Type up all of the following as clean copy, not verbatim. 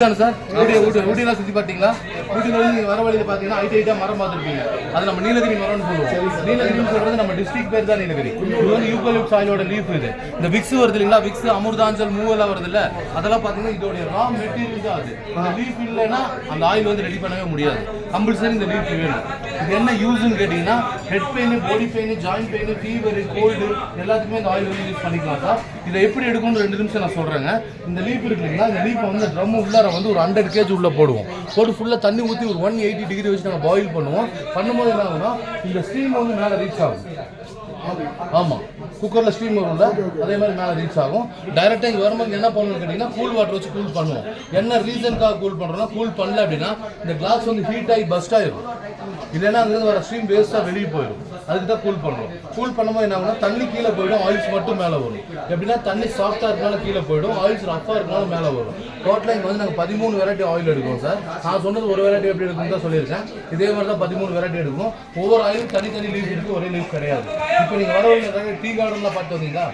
Sir ஊட்டிலாம் சுற்றி பார்த்தீங்களா? ஊட்டியில் வந்து நீங்கள் வர வழியில் பார்த்தீங்கன்னா ஹைட்டாக மரம் பார்த்துருப்பீங்க. அது நம்ம நீலகிரி மரம்னு சொல்லுவோம். நீலகிரின்னு சொல்கிறது நம்ம டிஸ்ட்ரிக்ட் பேர் தான் நீலகிரி. இது வந்து யூக்கலிப்டஸ் ஆயிலோட லீஃப். இது இந்த விக்ஸ் வருது இல்லைங்களா? விக்ஸ், அமிர்தாஞ்சல், மூவெல்லாம் வருது இல்லை? அதெல்லாம் பார்த்தீங்கன்னா இதோடைய ரா மெட்டீரியல் தான் அது. இந்த லீஃப் இல்லைன்னா அந்த ஆயில் வந்து ரெடி பண்ணவே முடியாது. கம்பல்சரி இந்த லீஃப் வேணும். இது என்ன யூஸ்ன்னு கேட்டிங்கன்னா head pain, body pain, joint pain, fever, cold எல்லாத்துக்குமே இந்த ஆயில் வந்து யூஸ் பண்ணிக்கலாம் சார். இதை எப்படி எடுக்கணும்னு 2 நிமிஷம் நான் சொல்கிறேங்க. இந்த லீஃப் இருக்கு இல்லைங்களா? இந்த லீஃபை வந்து ட்ரம் உள்ளார வந்து ஒரு 100 kg உள்ள போடுவோம். போட்டு ஃபுல்லாக தண்ணி ஊற்றி ஒரு 180 டிகிரி வச்சு நாங்கள் பாயில் பண்ணுவோம். பண்ணும்போது என்ன ஆகும்னா இந்த ஸ்டீம் வந்து மேலே ரீச் ஆகும். ஆமாம், குக்கரில் ஸ்டீம் வரும்ல, அதே மாதிரி மேலே ரீச் ஆகும். டைரெக்டாக இங்கே வரும்போது என்ன பண்ணணும்னு கேட்டிங்கன்னா கூல் வாட்டர் வச்சு கூல் பண்ணுவோம். என்ன ரீசனுக்காக கூல் பண்ணுறோம்னா, கூல் பண்ணல அப்படின்னா இந்த கிளாஸ் வந்து ஹீட் ஆகி பஸ்ட் ஆகிடும். இல்லைன்னா அங்கேருந்து வர ஸ்டீம் வேஸ்ட்டாக வெளியே போயிடும். அதுக்கு தான் கூல் பண்ணுறோம். கூல் பண்ணும்போது என்ன ஆகுனா தண்ணி கீழே போயிடும், ஆயில்ஸ் மட்டும் மேலே வரும். எப்படின்னா தண்ணி சாஃப்டாக இருக்கனால கீழே போயிடும், ஆயில்ஸ் ரஃபாக இருக்கனால மேலே வரும். டோட்டலாக இங்கே வந்து நாங்கள் 13 வெரைட்டி ஆயில் எடுக்கிறோம் சார். நான் சொன்னது ஒரு வெரைட்டி எப்படி எடுக்கணும் தான் சொல்லியிருக்கேன். இதே மாதிரி தான் 13 வெரைட்டி எடுக்கும். ஒவ்வொரு ஆயிலும் தனித்தனி லீஃப் இருக்குது, ஒரே லீஃப் கிடையாது. இப்போ நீங்கள் வர வழியில் டீ கார்டன்லாம் பார்த்து வந்தீங்களா?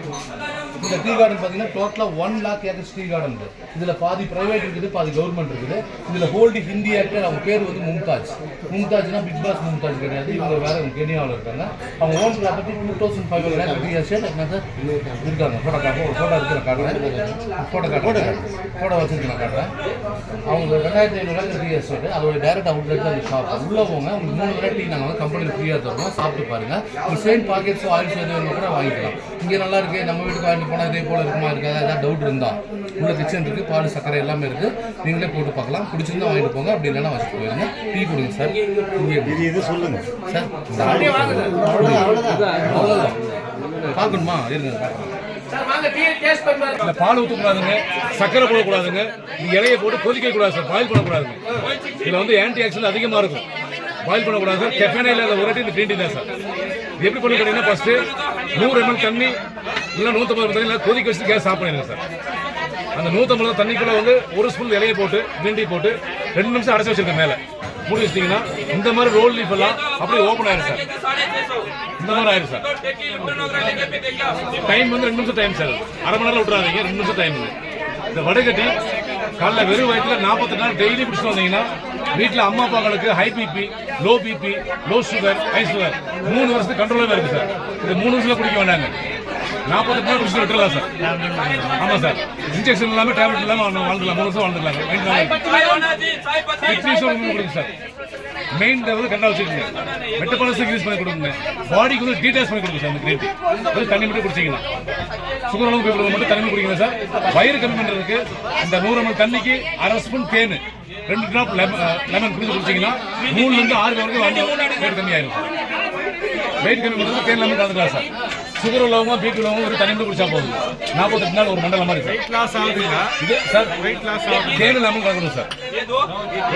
இந்த டீ கார்டன் பார்த்தீங்கன்னா டோட்டலாக 1 lakh ஏக்கர்ஸ் டீ கார்டன் இருக்குது. இதில் பாதி ப்ரைவேட் இருக்குது, பாதி கவர்மெண்ட் இருக்குது. இதில் ஹோல்டு ஹிந்தி ஆக்டர், அவங்க பேர் வந்து மும்தாஜ். மும்தாஜ்னா பிக் பாஸ் மும்தாஜ் கிடையாது, இவங்க வேற கெனியாவில் இருக்காங்க. அவங்க ஓன் ப்ராப்பர்ட்டி 2500 ஏக்கர் எஸ்டேட் என்ன சார் இருக்காங்க. ஃபோட்டோ காட்டுறேன், ஒரு ஃபோட்டோ இருக்கிற காட்டுறேன், ஃபோட்டோ வச்சுருக்கேன் காட்டுறேன். அவங்க 2500 ஏக்கர் டீ எஸ்டேட், அதோட டைரக்ட் அவுட்லெட் தான் ஷாப். உள்ளே போங்க, உங்களுக்கு 3 வெரைட்டி நாங்கள் வந்து கம்பெனியில் ஃப்ரீயாக தருவோம். சாப்பிட்டு பாருங்கள். இந்த சேம் பாக்கெட்ஸோ ஆயில்ஸ் எதுவும் கூட வாங்கிக்கலாம். இங்கே நல்லா இருக்குது, நம்ம வீட்டுக்கு வாங்கிட்டு போனால் இதே போல் இருக்குமா இருக்காது, ஏதாவது டவுட் இருந்தால் உள்ள கிச்சன் இருக்குது, பால் சக்கரை எல்லாமே இருக்குது, நீங்களே போட்டு பார்க்கலாம். பிடிச்சிருந்தா வாங்கிட்டு போங்க, அப்படி இல்லைன்னா வச்சுட்டு போயிருங்க. டீ கொடுங்க சார். இது சொல்லுங்க சார், அவ்வளோதான் பார்க்கணுமா? இருங்க பால் ஊற்றக்கூடாதுங்க, சக்கரை போடக்கூடாதுங்க, இலையை போட்டு கொதிக்க கூடாது சார், பாயில் பண்ணக்கூடாதுங்க. இதில் வந்து ஆன்டி ஆக்சிடென்ட் அதிகமாக இருக்கும். பாயில் பண்ணக்கூடாது சார். கெஃபேனே இல்லாத ஒரு இந்த கிரீன் டீ தான் சார். எப்படி பண்ணி கேட்டீங்கன்னா ஃபர்ஸ்ட் 100 ml தண்ணி இல்லை 150 ml தண்ணி கொதிக்க வச்சு கேஸ் ஆஃப் பண்ணிடுங்க சார். அந்த 150 தண்ணிக்குள்ள வந்து 1 ஸ்பூன் இலையை போட்டு கிரீன் டீ போட்டு 2 நிமிஷம் அடைச்சி வச்சிருக்கேன். மேலே மூடி வச்சிட்டீங்கன்னா இந்த மாதிரி ரோல் லீஃப் எல்லாம் அப்படியே ஓப்பன் ஆயிரும் சார். இந்த மாதிரி ஆயிரும் சார். டைம் வந்து 2 நிமிஷம் டைம் சார். அரை மணி நேரம் விட்டுறாதீங்க, 2 நிமிஷம் டைம். இந்த வடைகட்டி காலைல வெறும் வயிற்றுல 48 நாள் டெய்லி பிடிச்சிட்டு வந்தீங்கன்னா வீட்டில் அம்மா அப்பாங்களுக்கு high BP, low BP, low sugar, high sugar 3 வருஷத்துக்கு கண்ட்ரோலாக இருக்குது சார். இது 3 நிமிஷத்தில் குடிக்க வேண்டாங்க. 48 நாள் குடிச்சு விட்டுலாம் சார். ஆமாம் சார். இன்ஜெக்ஷன் இல்லாமல் டேப்லெட் இல்லாமல் வாழ்ந்துக்கலாம். 3 வருஷம் வாழ்ந்துக்கலாம். கொடுங்க சார். மெயின் வந்து கரெக்டாக வச்சுக்கோங்க. மெட்டபாலிசம் யூஸ் பண்ணி கொடுங்க. பாடிக்கு வந்து டீடாக்ஸ் பண்ணி கொடுங்க சார். அந்த கிரீன் டீ தண்ணி மட்டும் குடிச்சிங்கன்னா சுகர் அளவு போய் மட்டும் தண்ணி குடிக்கணும் சார். வயிறு கம்மி பண்ணுறதுக்கு இந்த 100 ml தண்ணிக்கு 1/2 ஸ்பூன் தேன், 2 டிராப் லெமன் குடிச்சிங்கன்னா 3 to 6 வரைக்கும் வெயிட் கம்மி ஆயிரும். வெயிட் கம்மி பண்ணுறது தேன் லெமன் கலந்துக்கலாம் சார். சுகர் உள்ளவங்க, பிபி உள்ளவங்க ஒரு தண்ணி மட்டும் குடிச்சா போதும். 48 நாள் ஒரு மண்டலம் மாதிரி சார். கிளாஸ் ஆகுதுங்களா? இது சார் வெயிட் லாஸ் ஆகுது. தேன் லெமன் கலக்கணும் சார்.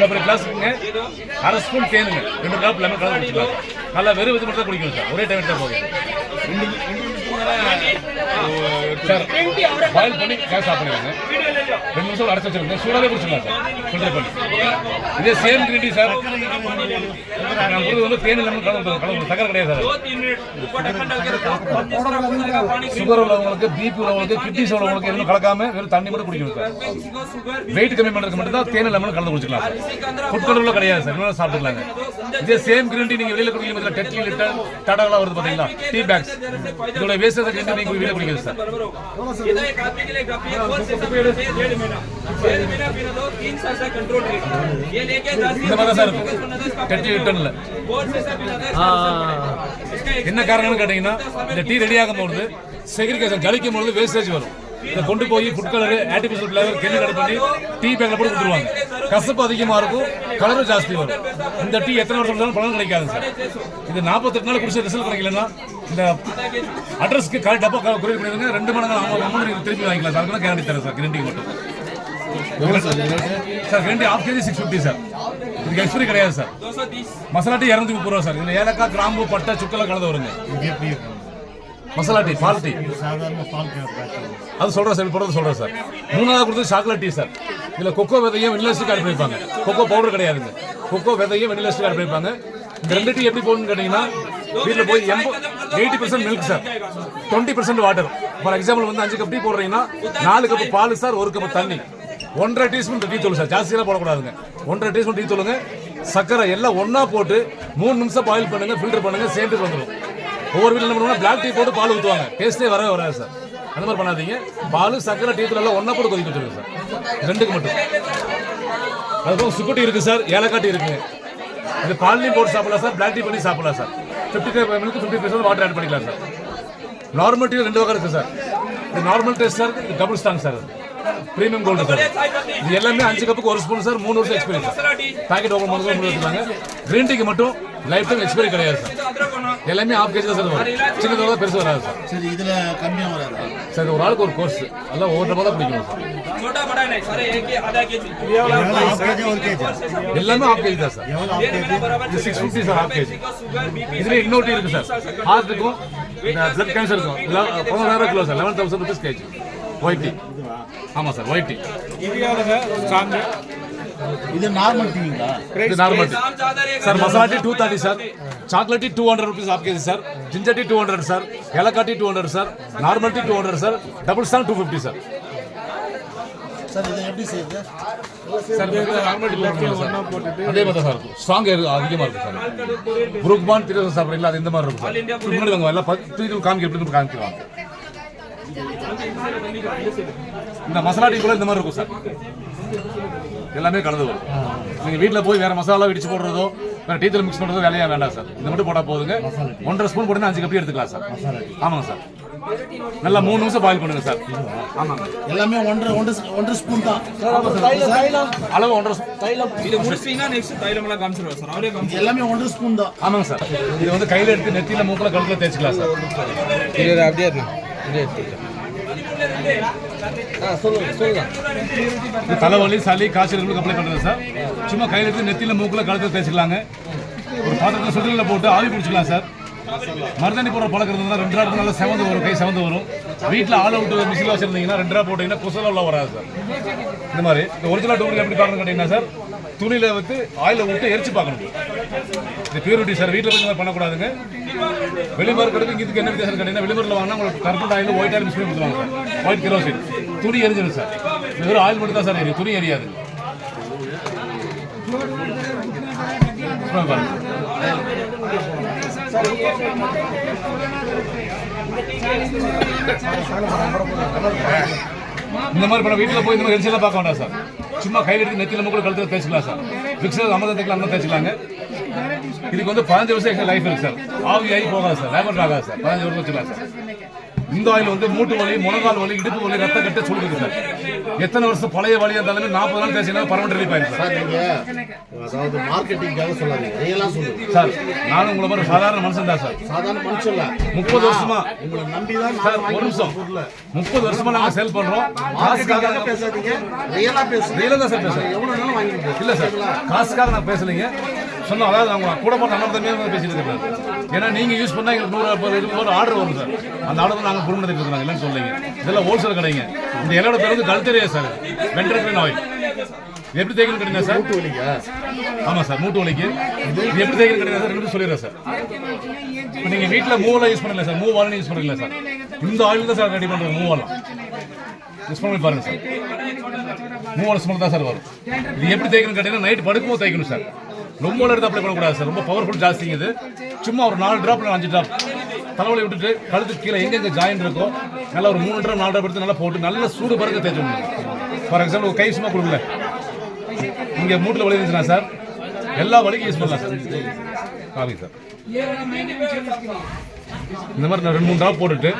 இவ்வளோ கிளாஸுங்க 1/2 ஸ்பூன் தேனுங்க, 2 டிராப் லெமன் கலந்து குடிச்சிக்கலாம். நல்லா வெறும் இது மட்டும் தான் குடிக்கணும் சார். ஒரே டைம் தான் போதும் சார். பாயில் பண்ணி கேஸ் ஆஃப் பண்ணிடுங்க. 2 நிமிஷம் அடைச்சி வச்சிருங்க. சூடாவே குடிச்சிடலாம் சார். ஃபில்டர் பண்ணி. இதே சேம் கிரீன் டீ சார். நான் கொடுத்து வந்து தேன் லெமன் கலந்து சக்கரை கிடையாது சார். சுகர் உள்ளவங்களுக்கு, பிபி உள்ளவங்களுக்கு, கிட்னிஸ் உள்ளவங்களுக்கு எதுவும் கலக்காம வெறும் தண்ணி மட்டும் குடிக்கணும் சார். வெயிட் கம்மி பண்ணுறதுக்கு மட்டும் தான் தேன் லெமன் கலந்து குடிச்சிக்கலாம் சார். ஃபுட் கண்ட்ரோல் கிடையாது சார். இன்னும் சாப்பிட்டுக்கலாங்க. இதே சேம் கிரீன் டீ நீங்கள் வெளியில் குடிக்கும் 10 லிட்டர் தடங்களாக வருது பார்த்தீங்களா, டீ பேக்ஸ். இதோட வேஸ்டேஜ் கிரீன் டீ நீங்கள் வெளியில் குடிக்கிறது சார். இந்த மாதிரி தான் சார் இருக்கும் 10 லிட்டர்ல. என்ன காரணம்னு கேட்டீங்கன்னா இந்த டீ ரெடி ஆகும் பொழுது செக்ரிகேஷன் ஜலிக்கும் பொழுது வேஸ்டேஜ் வரும். இதை கொண்டு போய் food colour, artificial flavour, chemical பண்ணி டீ பேக்ல போட்டு கொடுத்துருவாங்க. கசப்பு அதிகமாக இருக்கும், கலரும் ஜாஸ்தி வரும். இந்த டீ எத்தனை வருஷம் இருந்தாலும் பலன் கிடைக்காது சார். இது 48 நாள் குடிச்ச ரிசல்ட் கிடைக்கலன்னா இந்த அட்ரஸ்க்கு டப்பா குறைவு பண்ணிடுங்க. 2 மடங்கு அமௌண்ட் திருப்பி வாங்கிக்கலாம் சார். அதுக்கு கேரண்டி தரேன் சார். கிரீன் டீ மட்டும் sir. Green tea ½ kg 650 sir. இதுக்கு எக்ஸ்பிரி கிடையாது சார். மசாலா டீ 230 ரூபா சார். இதில் ஏலக்காய், கிராம்பு, பட்டை, சுக்கெல்லாம் கலந்து வருங்க. மசாலா டீ, பால் டீ அது சொல்கிறேன் சார். போடுறது சொல்கிறேன் சார். 3ஆவது கொடுத்தது சாக்லேட் டீ சார். இதில் கொக்கோ விதையும் வெனிலா எஸ்டேட் ஆட் பண்ணியிருப்பாங்க. கொக்கோ பவுடர் கிடையாதுங்க. கொக்கோ விதையும் வெனிலா எஸ்டேட் ஆட் பண்ணியிருப்பாங்க. இந்த 2 டீ எப்படி போகணும்னு கேட்டிங்கன்னா வீட்டில் போய் 80% milk sir, 20% water. For example வந்து 5 கப் டீ போடுறீங்கன்னா 4 கப் பால் சார், 1 கப் தண்ணி. 1.5 டீஸ்பூன் டீ தூள் சார், ஜாஸ்தியெல்லாம் போடக்கூடாதுங்க. 1.5 டீஸ்பூன் டீ தூளுங்க, சக்கரை எல்லாம் ஒன்றா போட்டு 3 நிமிஷம் பாயில் பண்ணுங்க, ஃபில்டர் பண்ணுங்க, சேர்ந்து வந்துடும். ஒவ்வொரு வீட்டில் என்ன பண்ணுவாங்க, பிளாக் டீ போட்டு பால் ஊற்றுவாங்க, டேஸ்ட்டே வரவே வராது சார். அந்த மாதிரி பண்ணாதீங்க. பால், சக்கரை, டீ தூள் எல்லாம் ஒன்றா போட்டு கொதிக்க வச்சுருங்க சார், 2க்கு மட்டும். அதுவும் சுக்குட்டி இருக்குது சார், ஏலக்காய் டீ இருக்குங்க. இது பால்லையும் போட்டு சாப்பிடலாம் சார், பிளாக் டீ பண்ணி சாப்பிடலாம் சார். 55 மினிட் 50% வாட்டர் ஆட் பண்ணிக்கலாம் சார். நார்மல் டீ 2 வகை இருக்குது சார். இது நார்மல் டேஸ்ட் சார், இது double strong sir, premium gold sir. இது எல்லாமே 5 கப்புக்கு 1 ஸ்பூன் சார், 3 வருஷம் எக்ஸ்பீரி சார். பாக்கெட் ஓப்பன் பண்ணுறது 3 வச்சுருக்காங்க. கிரீன் டீக்கு மட்டும் லைஃப் டைம் எக்ஸ்பீரி கிடையாது சார். எல்லாமே ½ kg தான் சார் வரும், சின்னதாக பெருசு வராது சார். சரி, இதுல கம்மியா வராது சார். ஒரு ஆளுக்கு ஒரு கோர்ஸ், அதெல்லாம் ஒவ்வொரு டப்பா தான் பிடிக்கணும் சார். எல்லாமே ½ kg தான் சார். இது 650 சார், ½ kg. இதுல இன்னொரு டீ இருக்கு சார், ஹார்ட்டுக்கும் பிளட் கேன்சருக்கும் 15,000 kilo sir, 11,000 rupees kg. White tea. ஆமாம் சார், ஒயிட் டீ. இது நார்மல் டீங்களா? இது normal tea sir. Masala tea 230 sir, chocolate tea 200 rupees ½ kg sir, ginger tea 200 sir, ஏலக்காய் tea 200 sir, normal tea 200 sir, double strong 250 sir. Sir இதை எப்படி செய்யுது? Sir normal tea போட்டுட்டு அதே மாதிரி சார் இருக்கும், ஸ்ட்ராங் அதிகமாக இருக்கும் சார். புரூக்பான் 30 சாப்பிட்றீங்களா, அது இந்த மாதிரி இருக்கும் சார். முன்னாடி வாங்க எல்லாம் 3 காமிக்க எப்படி காமிக்குவாங்க. இந்த மசாலா டீ கூட இந்த மாதிரி இருக்கும் சார், எல்லாமே கலந்து வரும். நீங்கள் வீட்டில் போய் வேறு மசாலா இடிச்சு போடுறதோ வேறு டீத்தில் மிக்ஸ் பண்ணுறதோ வேலையாக வேண்டாம் சார். இது மட்டும் போட்டால் போதுங்க. 1.5 ஸ்பூன் போட்டு 5 கப் எடுத்துக்கலாம் சார். ஆமாங்க சார். நல்லா 3 நிமிஷம் பாயில் பண்ணுங்க சார். ஆமாங்க. எல்லாமே 1.5 ஸ்பூன் தான் அளவு 1.5 ஸ்பூன். எல்லாமே 1.5 ஸ்பூன் தான். ஆமாங்க சார். இது வந்து கையில் எடுத்து நெத்தியில் மூக்கில் கழுத்தில் தேய்ச்சிக்கலாம் சார். அப்படியே தலைவலி, சளி, காய்ச்சல் அப்ளை பண்ணுறது சார். சும்மா கையில் எடுத்து நெத்தியில் மூக்கில் கழுத்தில் தேய்ச்சிக்கலாங்க. ஒரு பாத்திரத்தை சுடுதலில் போட்டு ஆவி பிடிச்சிக்கலாம் சார். மருதாணி போடுற பழக்கிறது 2 டிராப் நல்லா செவந்து வரும், கை செவந்து வரும். வீட்டில் ஆள் அவுட்டு மிஷினில் வச்சுருந்தீங்கன்னா 2 டிராப் போட்டிங்கன்னா கொசுலாம் உள்ள வராது சார். இந்த மாதிரி இந்த ஒரிஜினல் டூப்ளிகேட் எப்படி பார்க்கணும்னு கேட்டிங்கன்னா சார், துணியில் வந்து ஆயிலை விட்டு எரிச்சு பார்க்கணும். இது பியூரிட்டி சார், வீட்டில் போய் இந்த மாதிரி பண்ணக்கூடாதுங்க. வெளிமரம் கிடைக்கும். இதுக்கு என்ன வித்தியாசம் கேட்டீங்கன்னா, வெளிமரில் வாங்கினா உங்களுக்கு கருப்பு ஆயில், ஒயிட் ஆயில் மிஸ் பண்ணி கொடுத்துருவாங்க சார். ஒயிட் கிரோசின் துணி எரிஞ்சிடும் சார். இது வெறும் ஆயில் மட்டும் தான் சார் எரியும், துணி எரியாது. இந்த மாதிரி பண்ண வீட்டில் போய் இந்த மாதிரி எரிச்சலாம் பார்க்க வேண்டாம் சார். சும்மா கையில் எடுத்து நெத்தியில் மூக்கில் கழுத்தில் தேய்ச்சிக்கலாம் சார். ஃபிக்ஸர் 50 தேய்க்கலாம், 50 தேய்ச்சிக்கலாங்க. இதுக்கு வந்து 15 வருஷம் லைஃப் இருக்கு சார். ஆவி ஆகி போகாது சார், லேபர் ஆகாது சார். 15 வருஷம் வச்சுக்கலாம் சார். இந்த ஆயில் வந்து மூட்டு வலி, முழங்கால் வலி, இடுப்பு வலி, ரத்த கட்ட சொல்லுது சார். எத்தனை வருஷம் பழைய வலி இருந்தாலுமே 40 நாள் தேய்ச்சினா பர்மனன்ட் ரிலீஃப் ஆயிடும் சார். அதாவது மார்க்கெட்டிங்காக சொல்லாதீங்க, ரியலா சொல்லுங்க சார். நானும் உங்களை மாதிரி சாதாரண மனுஷன் தான் சார். சாதாரண மனுஷன் இல்ல, 30 வருஷமா உங்களை நம்பி தான் சார். ஒரு நிமிஷம், 30 வருஷமா நாங்க சேல் பண்றோம். காசுக்காக பேசாதீங்க, ரியலா பேசுங்க. ரியலா தான் சார் பேசுறேன். எவ்வளவு நாளும் வாங்கிட்டு இல்ல சார், காசுக்காக நான் பேசலைங்க. சொன்னோம், அதாவது அவங்க கூட போகிற நல்ல தம்பியாக பேசிட்டு இருக்காரு. ஏன்னா நீங்கள் யூஸ் பண்ணால் எங்களுக்கு 100 ஆர்டர் வரும் சார். அந்த ஆர்டர் நாங்கள் குடும்பத்தில் இருக்கிறாங்க, இல்லைன்னு சொல்லிங்க. இதெல்லாம் ஹோல்சேல் கடைங்க. இந்த இலையோட பேர் வந்து கல்தரியா சார், வெண்டர்கிரீன் ஆயில். இது எப்படி தேய்க்கணும் கேட்டீங்க சார்? மூட்டு வலிக்கா? ஆமாம் சார், மூட்டு வலிக்கு. இது எப்படி தேய்க்கணும் கேட்டீங்க சார்? 2 சொல்லிடுறேன் சார். இப்போ நீங்கள் வீட்டில் மூவெல்லாம் யூஸ் பண்ணல சார், மூவ் ஆயிலும் யூஸ் பண்ணல சார். இந்த ஆயில் தான் சார் ரெடி பண்ணுறது. மூவெல்லாம் யூஸ் பண்ணி பாருங்க சார். மூவ் ஸ்மெல் தான் சார் வரும். இது எப்படி தேய்க்கணும் கேட்டீங்கன்னா, நைட் படுக்கும்போது தேய்க்கணும் சார். ரொம்ப எடுத்து அப்ளை பண்ணக்கூடாது சார், ரொம்ப பவர்ஃபுல் ஜாஸ்திங்க இது. சும்மா ஒரு 4 டிராப் 5 டிராப் தலைவலி விட்டுட்டு கழுத்து கீழே எங்கெங்கே ஜாயின் இருக்கோ நல்லா ஒரு 3 டிராப் 4 டிராப் எடுத்து நல்லா போட்டு நல்லா சூடு பறக்க தேய்ச்சி விடணும். ஃபார் எக்ஸாம்பிள் கை சும்மா கொடுக்கல, இங்கே மூட்டில் வலி இருந்துச்சுன்னா சார் எல்லா வலிக்கும் யூஸ் பண்ணலாம் சார். காமி சார், இந்த மாதிரி நான் 2-3 டிராப் போட்டுட்டு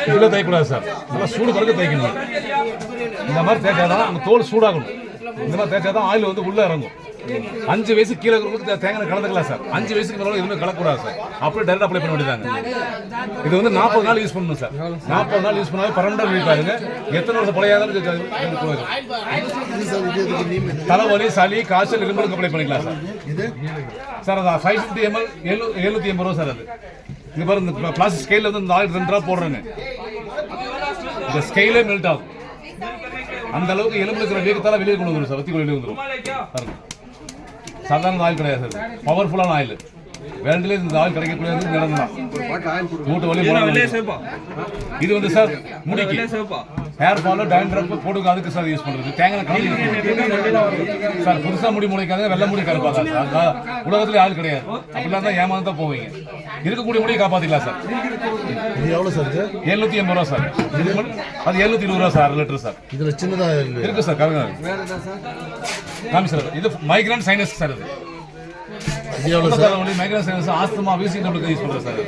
இவ்வளோ தேய்க்கூடாது சார். நல்லா சூடு பறக்க தேய்க்கணும். இந்த மாதிரி தேய்ச்சாதான் அந்த தோல் சூடாகணும். இந்த மாதிரி தேய்ச்சாதான் ஆயில் வந்து உள்ளே இறங்கும். 5 வயசு கீழே தேங்காய் கலந்துக்கலாம் சார். 5 வயசுக்கு மேலே எதுவுமே கலக்கூடாது சார். அப்படியே டைரெக்ட் அப்ளை பண்ண வேண்டியதாங்க. இது வந்து 40 நாள் யூஸ் பண்ணணும் சார். 40 நாள் யூஸ் பண்ணாலே பர்மனெண்ட் ரிலீஃப் ஆகுங்க. எத்தனை வருஷம் பழையாதாலும் தலைவலி, சளி, காய்ச்சல், இரும்பலுக்கு அப்ளை பண்ணிக்கலாம் சார். சார் அது 550 ml 780 ரூபா சார். அது இங்கே பாருங்க, இந்த பிளாஸ்டிக் ஸ்கேலில் வந்து இந்த ஆயில் 2 டிராப் போடுறேங்க. இந்த ஸ்கேலே மெல்ட் ஆகும். அந்த அளவுக்கு எலும்புல இருக்கிற வீக்கத்தால வெளியே கொண்டு வந்துடும் சார். வத்தி வெளியே வந்துடும் பாருங்க. சாதாரண ஆயில் கிடையாது சார், பவர்ஃபுல்லான ஆயில். வேண்டிலே இந்த ஆயில் கிடைக்கக்கூடியது நிறம் தான். மூட்டு வலி இது வந்து சார் முடிக்கு ஹேர் ஃபாலோ டேண்ட்ரப் போடுங்க அதுக்கு சார் யூஸ் பண்றது தேங்காய் காய் யூஸ் பண்ணுறது சார். புதுசா முடி முளைக்காத வெள்ளை முடி கருப்பாதா சார். உலகத்துல ஆள் கிடையாது. அப்படிலாம் தான் ஏமாந்து தான் போவீங்க. இருக்கக்கூடிய முடியை காப்பாத்திக்கலாம் சார். இது எவ்வளோ சார் இது? 780 ரூபா சார். இது அது 720 ரூபா சார் 1 லிட்டர் சார். இதில் சின்னதாக இருக்கு சார். கருங்க காமி சார். இது மைக்ரேன் சைனஸ் சார். இது எவ்வளோ சார்? மைக்ரேன் சைனஸ் ஆஸ்துமா விசிடபிள்யூக்கு யூஸ் பண்ணுறது சார்.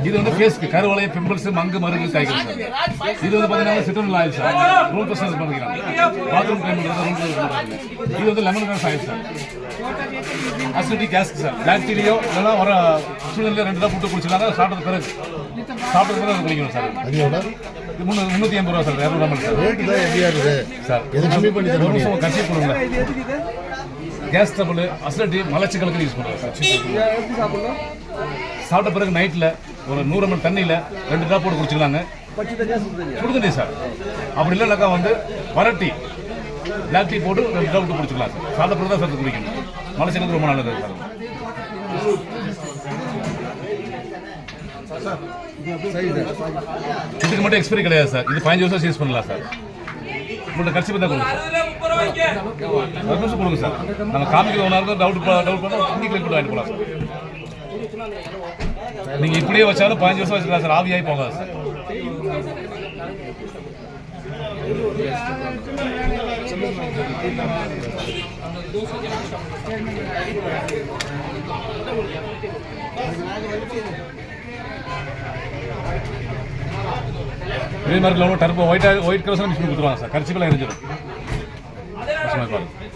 இது வந்து ஃபேஸ்க்கு கருவளைய பிம்பிள்ஸ் மங்கு மருந்து காய்க்கும் சார். இது வந்து பார்த்தீங்கன்னா சிட்ரன் ஆயில் சார். ரூம் பர்சன்ட் பண்ணிக்கலாம். பாத்ரூம் க்ளீன் பண்ணுறது. இது வந்து lemon grass oil sir. Acidic கேஸ்க் சார். பிளாக் டீலையோ இல்லைன்னா வர சூழ்நிலையில் 2 போட்டு குடிச்சிடலாங்க. சாப்பிட்டது பிறகு அது குடிக்கணும் சார். அது எவ்வளோ? இது 380 ரூபா சார். 200 ml sir. ரேட்டு தான் எப்படியா இருக்குது சார்? எது கம்மி பண்ணி தர முடியும்? ஒரு கட்சி கொடுங்க. கேஸ் ட்ரபிள் அசிடிட்டி மலச்சிக்கலுக்கு யூஸ் பண்ணுறோம் சார். சாப்பிட்ட பிறகு நைட்டில் ஒரு 100 ml தண்ணியில் 2 ட்ராப் போட்டு குடிச்சிக்கலாங்க. சுடுதண்ணி சார். அப்படி இல்லைனாக்கா வந்து வரட்டி பிளாக் டீ போட்டு 2 ட்ராப் போட்டு குடிச்சிக்கலாம் சார். சாப்பிட்ட பிறகு தான் சார் குடிக்கணும். மலச்சிக்கலுக்கு ரொம்ப நல்லது சார். இதுக்கு மட்டும் எக்ஸ்பைரி கிடையாது சார். இது 15 வருஷம் யூஸ் பண்ணலாம் சார். உங்கள்கிட்ட கட்சி பற்றி கொடுங்க சார். 1 நிமிஷம் கொடுங்க சார். நாங்கள் காமிக்க ஒன்றா இருக்கும். டவுட் பண்ணால் இன்னைக்கு கிளிக் பண்ணி வாங்கிட்டு போகலாம் சார். நீங்கள் இப்படியே வச்சாலும் 15 வருஷம் வச்சுக்கலாம் சார். ஆவியாகி போகாது சார். இதே மாதிரி loan turbo white colours machine கொடுத்துருவாங்க சார். கரிச்சிப்பெல்லாம் எரிஞ்சிடும்.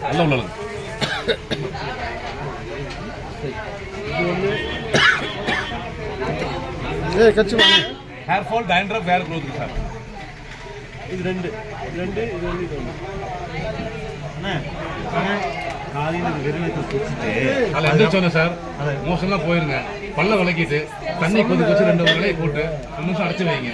நல்ல உள்ளது. Hair fall dandruff hair growth sir. இது ரெண்டு இது ஒன்று இது ஒன்று. அதில் எந்திரிச்சோன்னே சார் மோஷன்லாம் போயிருங்க. பல்ல விளக்கிட்டு தண்ணி கொதிக்க வச்சு 2 வேலையை போட்டு 2 நிமிஷம் அடைச்சி வைங்க.